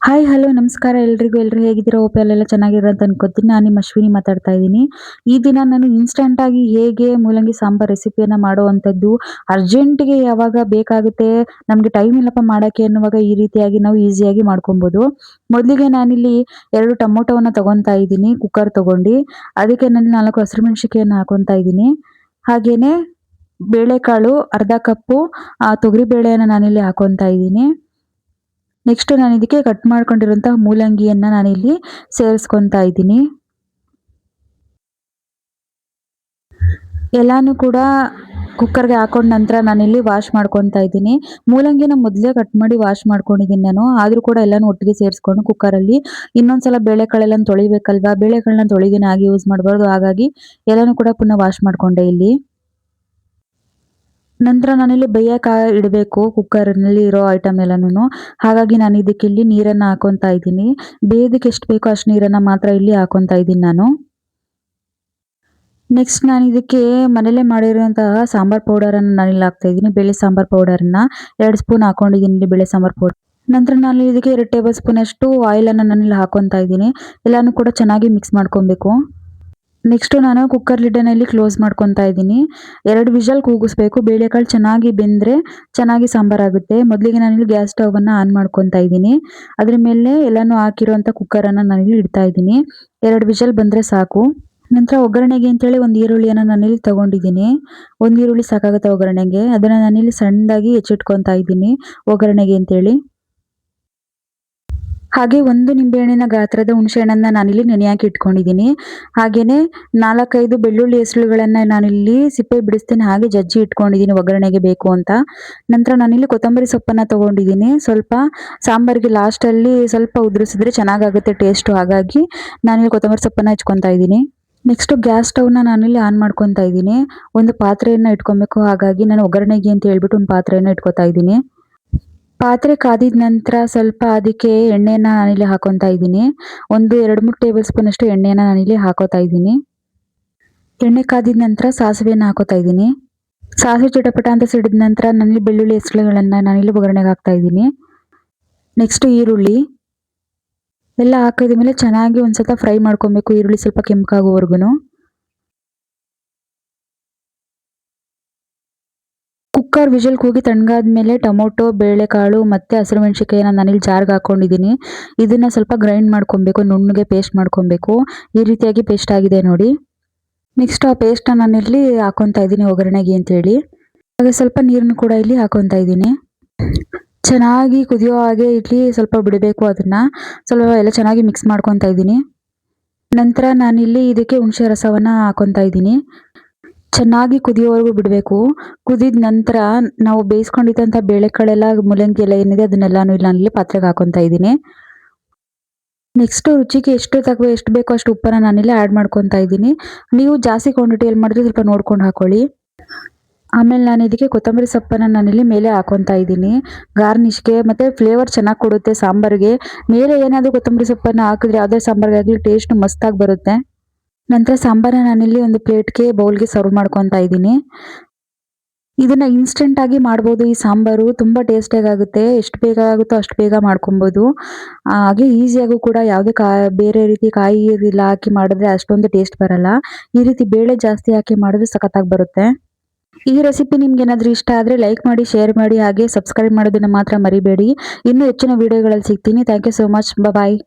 Hi hello ನಮಸ್ಕಾರ ಎಲ್ರಿಗೂ. ಎಲ್ಲರೂ ಹೇಗಿದ್ದೀರಾ? ಹೋಪ್ ಅಲ್ಲೆಲ್ಲ ಚೆನ್ನಾಗಿದ್ದೀರಾ ಅಂತ ಅನ್ಕೋತೀನಿ. ನಾನು ನಿಮ್ಮ ಅಶ್ವಿನಿ ಮಾತಾಡ್ತಾ ಇದ್ದೀನಿ. ಈ ದಿನ ನಾನು ಇನ್ಸ್ಟಂಟ್ ಆಗಿ ಹೇಗೆ ಮೂಲಂಗಿ ಸಾಂಬಾರ್ ರೆಸಿಪಿಯನ್ನ ಮಾಡುವಂಥದ್ದು, ಅರ್ಜೆಂಟ್‌ಗೆ ಯಾವಾಗ ಬೇಕಾಗುತ್ತೆ, ನಮಗೆ ಟೈಮ್ ಇಲ್ಲಪ್ಪ ಮಾಡಕ್ಕೆ ಅನ್ನುವಾಗ ಈ ರೀತಿಯಾಗಿ ನಾವು ಈಸಿಯಾಗಿ ಮಾಡ್ಕೊಬೋದು. ಮೊದಲಿಗೆ ನಾನಿಲ್ಲಿ 2 ಟೊಮೊಟೊವನ್ನ ತಗೊಂತಾ ಇದ್ದೀನಿ, ಕುಕ್ಕರ್ ತಗೊಂಡು. ಅದಕ್ಕೆ ನಾನು 4 ಹಸಿರುಮೆಣಸಿನಕಾಯಿಯನ್ನ ಹಾಕೊಂತಾ ಇದ್ದೀನಿ. ಹಾಗೇನೇ ಬೇಳೆಕಾಳು ಅರ್ಧ ಕಪ್ಪು ತೊಗರಿ ಬೇಳೆಯನ್ನ ನಾನಿಲ್ಲಿ ಹಾಕೊಂತಾ ಇದ್ದೀನಿ. ನೆಕ್ಸ್ಟ್ ನಾನು ಇದಕ್ಕೆ ಕಟ್ ಮಾಡ್ಕೊಂಡಿರುವಂತಹ ಮೂಲಂಗಿಯನ್ನ ನಾನಿಲ್ಲಿ ಸೇರಿಸ್ಕೊಂತಾ ಇದ್ದೀನಿ. ಎಲ್ಲಾನು ಕೂಡ ಕುಕ್ಕರ್‌ಗೆ ಹಾಕೊಂಡ ನಂತರ ನಾನಿಲ್ಲಿ ವಾಶ್ ಮಾಡ್ಕೊಂತಾ ಇದ್ದೀನಿ. ಮೂಲಂಗಿನ ಮೊದಲೇ ಕಟ್ ಮಾಡಿ ವಾಶ್ ಮಾಡ್ಕೊಂಡಿದ್ದೀನಿ ನಾನು. ಆದ್ರೂ ಕೂಡ ಎಲ್ಲಾನು ಒಟ್ಟಿಗೆ ಸೇರಿಸ್ಕೊಂಡು ಕುಕ್ಕರಲ್ಲಿ ಇನ್ನೊಂದ್ಸಲ ಬೇಳೆಕಾಳೆಲ್ಲನ ತೊಳಿಬೇಕಲ್ವಾ? ಬೇಳೆಗಳನ್ನ ತೊಳಿದೇನೆ ಹಾಗೆ ಯೂಸ್ ಮಾಡಬಾರ್ದು. ಹಾಗಾಗಿ ಎಲ್ಲಾನು ಕೂಡ ಪುನಃ ವಾಶ್ ಮಾಡ್ಕೊಂಡೆ ಇಲ್ಲಿ. ನಂತರ ನಾನಿಲ್ಲಿ ಬೇಯಕ್ಕೆ ಇಡಬೇಕು ಕುಕ್ಕರ್‌ನಲ್ಲಿ ಇರೋ ಐಟಮ್ ಎಲ್ಲಾನುನು. ಹಾಗಾಗಿ ನಾನು ಇದಕ್ಕಿಲ್ಲಿ ನೀರನ್ನ ಹಾಕೊಂತಾ ಇದ್ದೀನಿ. ಬೇಯೋದಕ್ಕೆ ಎಷ್ಟು ಬೇಕೋ ಅಷ್ಟು ನೀರನ್ನ ಮಾತ್ರ ಇಲ್ಲಿ ಹಾಕೊಂತಾ ಇದ್ದೀನಿ ನಾನು. ನೆಕ್ಸ್ಟ್ ನಾನು ಇದಕ್ಕೆ ಮನೇಲೇ ಮಾಡಿರುವಂತಹ ಸಾಂಬಾರ್ ಪೌಡರನ್ನ ನಾನಿಲ್ಲಿ ಹಾಕ್ತಾ ಇದ್ದೀನಿ. ಬೇಳೆ ಸಾಂಬಾರ್ ಪೌಡರನ್ನ 2 ಸ್ಪೂನ್ ಹಾಕೊಂಡಿದ್ದೀನಿ ಇಲ್ಲಿ ಬೇಳೆ ಸಾಂಬಾರ್ ಪೌಡರ್. ನಂತರ ನಾನು ಇದಕ್ಕೆ 2 ಟೇಬಲ್ ಸ್ಪೂನ್ ಅಷ್ಟು ಆಯಿಲನ್ನ ನಾನಿಲ್ಲಿ ಹಾಕೊಂತಾ ಇದ್ದೀನಿ. ಎಲ್ಲಾನು ಕೂಡ ಚೆನ್ನಾಗಿ ಮಿಕ್ಸ್ ಮಾಡ್ಕೊಬೇಕು. ನೆಕ್ಸ್ಟ್ ನಾನು ಕುಕ್ಕರ್ ಲಿಡ್ಡನ್ನ ಇಲ್ಲಿ ಕ್ಲೋಸ್ ಮಾಡ್ಕೊಂತಾ ಇದ್ದೀನಿ. 2 ವಿಷಲ್ ಕೂಗಿಸ್ಬೇಕು. ಬೇಳೆಕಾಳು ಚೆನ್ನಾಗಿ ಬೆಂದ್ರೆ ಚೆನ್ನಾಗಿ ಸಾಂಬಾರಾಗುತ್ತೆ. ಮೊದಲಿಗೆ ನಾನಿಲ್ಲಿ ಗ್ಯಾಸ್ ಸ್ಟವನ್ನ ಆನ್ ಮಾಡ್ಕೊಂತಾ ಇದ್ದೀನಿ. ಅದ್ರ ಮೇಲೆ ಎಲ್ಲಾನು ಹಾಕಿರುವಂಥ ಕುಕ್ಕರನ್ನ ನಾನಿಲ್ಲಿ ಇಡ್ತಾ ಇದ್ದೀನಿ. 2 ವಿಷಲ್ ಬಂದ್ರೆ ಸಾಕು. ನಂತರ ಒಗ್ಗರಣೆಗೆ ಅಂತೇಳಿ ಒಂದು ಈರುಳ್ಳಿಯನ್ನ ನಾನಿಲ್ಲಿ ತಗೊಂಡಿದ್ದೀನಿ. ಒಂದು ಈರುಳ್ಳಿ ಸಾಕಾಗುತ್ತೆ ಒಗ್ಗರಣೆಗೆ. ಅದನ್ನ ನಾನಿಲ್ಲಿ ಸಣ್ಣದಾಗಿ ಹೆಚ್ಚಿಟ್ಕೊಂತಾ ಇದ್ದೀನಿ ಒಗ್ಗರಣೆಗೆ ಅಂತೇಳಿ. ಹಾಗೆ ಒಂದು ನಿಂಬೆಹಣ್ಣಿನ ಗಾತ್ರದ ಹುಣಸೆ ಹಣ್ಣನ್ನ ನಾನಿಲ್ಲಿ ನೆನೆಯಾಕಿ ಇಟ್ಕೊಂಡಿದ್ದೀನಿ. ಹಾಗೇನೆ 4-5 ಬೆಳ್ಳುಳ್ಳಿ ಹೆಸರುಗಳನ್ನ ನಾನಿಲ್ಲಿ ಸಿಪ್ಪೆ ಬಿಡಿಸ್ತೀನಿ ಹಾಗೆ ಜಜ್ಜಿ ಇಟ್ಕೊಂಡಿದ್ದೀನಿ ಒಗ್ಗರಣೆಗೆ ಬೇಕು ಅಂತ. ನಂತರ ನಾನಿಲ್ಲಿ ಕೊತ್ತಂಬರಿ ಸೊಪ್ಪನ್ನ ತಗೊಂಡಿದ್ದೀನಿ. ಸ್ವಲ್ಪ ಸಾಂಬಾರಿಗೆ ಲಾಸ್ಟಲ್ಲಿ ಸ್ವಲ್ಪ ಉದುರಿಸಿದ್ರೆ ಚೆನ್ನಾಗಾಗುತ್ತೆ ಟೇಸ್ಟು. ಹಾಗಾಗಿ ನಾನಿಲ್ಲಿ ಕೊತ್ತಂಬರಿ ಸೊಪ್ಪನ್ನ ಹೆಚ್ಕೊಂತಾ ಇದ್ದೀನಿ. ನೆಕ್ಸ್ಟ್ ಗ್ಯಾಸ್ ಸ್ಟವ್‌ನ ನಾನಿಲ್ಲಿ ಆನ್ ಮಾಡ್ಕೊಂತಾ ಇದ್ದೀನಿ. ಒಂದು ಪಾತ್ರೆಯನ್ನ ಇಟ್ಕೊಬೇಕು. ಹಾಗಾಗಿ ನಾನು ಒಗ್ಗರಣೆಗೆ ಅಂತ ಹೇಳ್ಬಿಟ್ಟು ಒಂದು ಪಾತ್ರೆಯನ್ನ ಇಟ್ಕೊತಾ ಇದ್ದೀನಿ. ಪಾತ್ರೆ ಕಾದಿದ ನಂತರ ಸ್ವಲ್ಪ ಅದಕ್ಕೆ ಎಣ್ಣೆನ ನಾನಿಲ್ಲಿ ಹಾಕೊಂತಾ ಇದ್ದೀನಿ. ಒಂದು 2-3 ಟೇಬಲ್ ಸ್ಪೂನ್ ಅಷ್ಟು ಎಣ್ಣೆನ ನಾನಿಲ್ಲಿ ಹಾಕೋತಾ ಇದ್ದೀನಿ. ಎಣ್ಣೆ ಕಾದಿದ ನಂತರ ಸಾಸಿವೆಯನ್ನ ಹಾಕೋತಾ ಇದ್ದೀನಿ. ಸಾಸಿವೆ ಚಿಟಪಟ ಅಂತ ಸಿಡಿದ ನಂತರ ನಾನಿಲ್ಲಿ ಬೆಳ್ಳುಳ್ಳಿ ಹೆಸರುಗಳನ್ನ ನಾನಿಲ್ಲಿ ಒಗ್ಗರಣೆಗೆ ಹಾಕ್ತಾ ಇದ್ದೀನಿ. ನೆಕ್ಸ್ಟ್ ಈರುಳ್ಳಿ ಎಲ್ಲ ಹಾಕಿದ ಮೇಲೆ ಚೆನ್ನಾಗಿ ಒಂದ್ಸಲ ಫ್ರೈ ಮಾಡ್ಕೊಬೇಕು. ಈರುಳ್ಳಿ ಸ್ವಲ್ಪ ಕೆಂಪಗಾಗೋವರೆಗೂನು. ಕುಕ್ಕರ್ ವಿಷಲ್ ಕೂಗಿ ತಣ್ಣಗಾದ್ಮೇಲೆ ಟೊಮೊಟೊ, ಬೇಳೆಕಾಳು ಮತ್ತೆ ಹಸಿರುಮೆಣಸಿನಕಾಯಿನ ನಾನಿಲ್ಲಿ ಜಾರ್‌ಗೆ ಹಾಕೊಂಡಿದ್ದೀನಿ. ಇದನ್ನ ಸ್ವಲ್ಪ ಗ್ರೈಂಡ್ ಮಾಡ್ಕೊಬೇಕು. ನುಣ್ಣಗೆ ಪೇಸ್ಟ್ ಮಾಡ್ಕೊಬೇಕು. ಈ ರೀತಿಯಾಗಿ ಪೇಸ್ಟ್ ಆಗಿದೆ ನೋಡಿ. ನೆಕ್ಸ್ಟ್ ಆ ಪೇಸ್ಟ್‌ನ ನಾನಿಲ್ಲಿ ಹಾಕೊಂತಾ ಇದ್ದೀನಿ ಒಗ್ಗರಣೆಗೆ ಅಂತೇಳಿ. ಹಾಗೆ ಸ್ವಲ್ಪ ನೀರನ್ನು ಕೂಡ ಇಲ್ಲಿ ಹಾಕೊಂತಾ ಇದ್ದೀನಿ. ಚೆನ್ನಾಗಿ ಕುದಿಯೋ ಹಾಗೆ ಇಲ್ಲಿ ಸ್ವಲ್ಪ ಬಿಡಬೇಕು ಅದನ್ನ. ಸ್ವಲ್ಪ ಎಲ್ಲ ಚೆನ್ನಾಗಿ ಮಿಕ್ಸ್ ಮಾಡ್ಕೊತಾ ಇದ್ದೀನಿ. ನಂತರ ನಾನಿಲ್ಲಿ ಇದಕ್ಕೆ ಹುಣಸೆ ರಸವನ್ನ ಹಾಕೊಂತಾ ಇದ್ದೀನಿ. ಚೆನ್ನಾಗಿ ಕುದಿಯೋವರೆಗೂ ಬಿಡಬೇಕು. ಕುದಿದ ನಂತರ ನಾವು ಬೇಯಿಸ್ಕೊಂಡಿದ್ದಂಥ ಬೇಳೆಕಾಳೆಲ್ಲ ಮೂಲಂಗಿ ಎಲ್ಲ ಏನಿದೆ ಅದನ್ನೆಲ್ಲಾನು ಇಲ್ಲಿ ನಾನಿಲ್ಲಿ ಪಾತ್ರೆಗೆ ಹಾಕೊಂತಾ ಇದ್ದೀನಿ. ನೆಕ್ಸ್ಟ್ ರುಚಿಗೆ ಎಷ್ಟು ಬೇಕೋ ಅಷ್ಟು ಉಪ್ಪನ್ನ ನಾನಿಲ್ಲಿ ಆ್ಯಡ್ ಮಾಡ್ಕೊತಾ ಇದ್ದೀನಿ. ನೀವು ಜಾಸ್ತಿ ಕ್ವಾಂಟಿಟಿಯಲ್ಲಿ ಮಾಡಿದ್ರೆ ಸ್ವಲ್ಪ ನೋಡ್ಕೊಂಡು ಹಾಕೊಳ್ಳಿ. ಆಮೇಲೆ ನಾನು ಇದಕ್ಕೆ ಕೊತ್ತಂಬರಿ ಸೊಪ್ಪನ್ನ ನಾನಿಲ್ಲಿ ಮೇಲೆ ಹಾಕೊಂತಾ ಇದ್ದೀನಿ. ಗಾರ್ನಿಷ್‌ಗೆ ಮತ್ತೆ ಫ್ಲೇವರ್ ಚೆನ್ನಾಗಿ ಕೊಡುತ್ತೆ ಸಾಂಬಾರಿಗೆ. ಮೇಲೆ ಏನಾದರೂ ಕೊತ್ತಂಬರಿ ಸೊಪ್ಪನ್ನ ಹಾಕಿದ್ರೆ ಯಾವುದೇ ಸಾಂಬಾರಿಗಾಗಲಿ ಟೇಸ್ಟ್ ಮಸ್ತಾಗಿ ಬರುತ್ತೆ. ನಂತರ ಸಾಂಬಾರನ್ನ ನಾನಿಲ್ಲಿ ಒಂದು ಪ್ಲೇಟ್‌ಗೆ ಬೌಲ್‌ಗೆ ಸರ್ವ್ ಮಾಡ್ಕೊತಾ ಇದ್ದೀನಿ. ಇದನ್ನ ಇನ್ಸ್ಟೆಂಟ್ ಆಗಿ ಮಾಡ್ಬೋದು ಈ ಸಾಂಬಾರು. ತುಂಬಾ ಟೇಸ್ಟಿಯಾಗಿ ಆಗುತ್ತೆ. ಎಷ್ಟು ಬೇಗ ಆಗುತ್ತೋ ಅಷ್ಟು ಬೇಗ ಮಾಡ್ಕೊಬೋದು. ಹಾಗೆ ಈಸಿಯಾಗೂ ಕೂಡ ಯಾವುದೇ ಬೇರೆ ರೀತಿ ಕಾಯಿ ಎಲ್ಲ ಹಾಕಿ ಮಾಡಿದ್ರೆ ಅಷ್ಟೊಂದು ಟೇಸ್ಟ್ ಬರಲ್ಲ. ಈ ರೀತಿ ಬೇಳೆ ಜಾಸ್ತಿ ಹಾಕಿ ಮಾಡಿದ್ರೆ ಸಖತ್ತಾಗಿ ಬರುತ್ತೆ. ಈ ರೆಸಿಪಿ ನಿಮ್ಗೇನಾದ್ರೂ ಇಷ್ಟ ಆದ್ರೆ ಲೈಕ್ ಮಾಡಿ, ಶೇರ್ ಮಾಡಿ ಹಾಗೆ ಸಬ್ಸ್ಕ್ರೈಬ್ ಮಾಡೋದನ್ನ ಮಾತ್ರ ಮರಿಬೇಡಿ. ಇನ್ನೂ ಹೆಚ್ಚಿನ ವಿಡಿಯೋಗಳಲ್ಲಿ ಸಿಗ್ತೀನಿ. Thank you so much. Bye.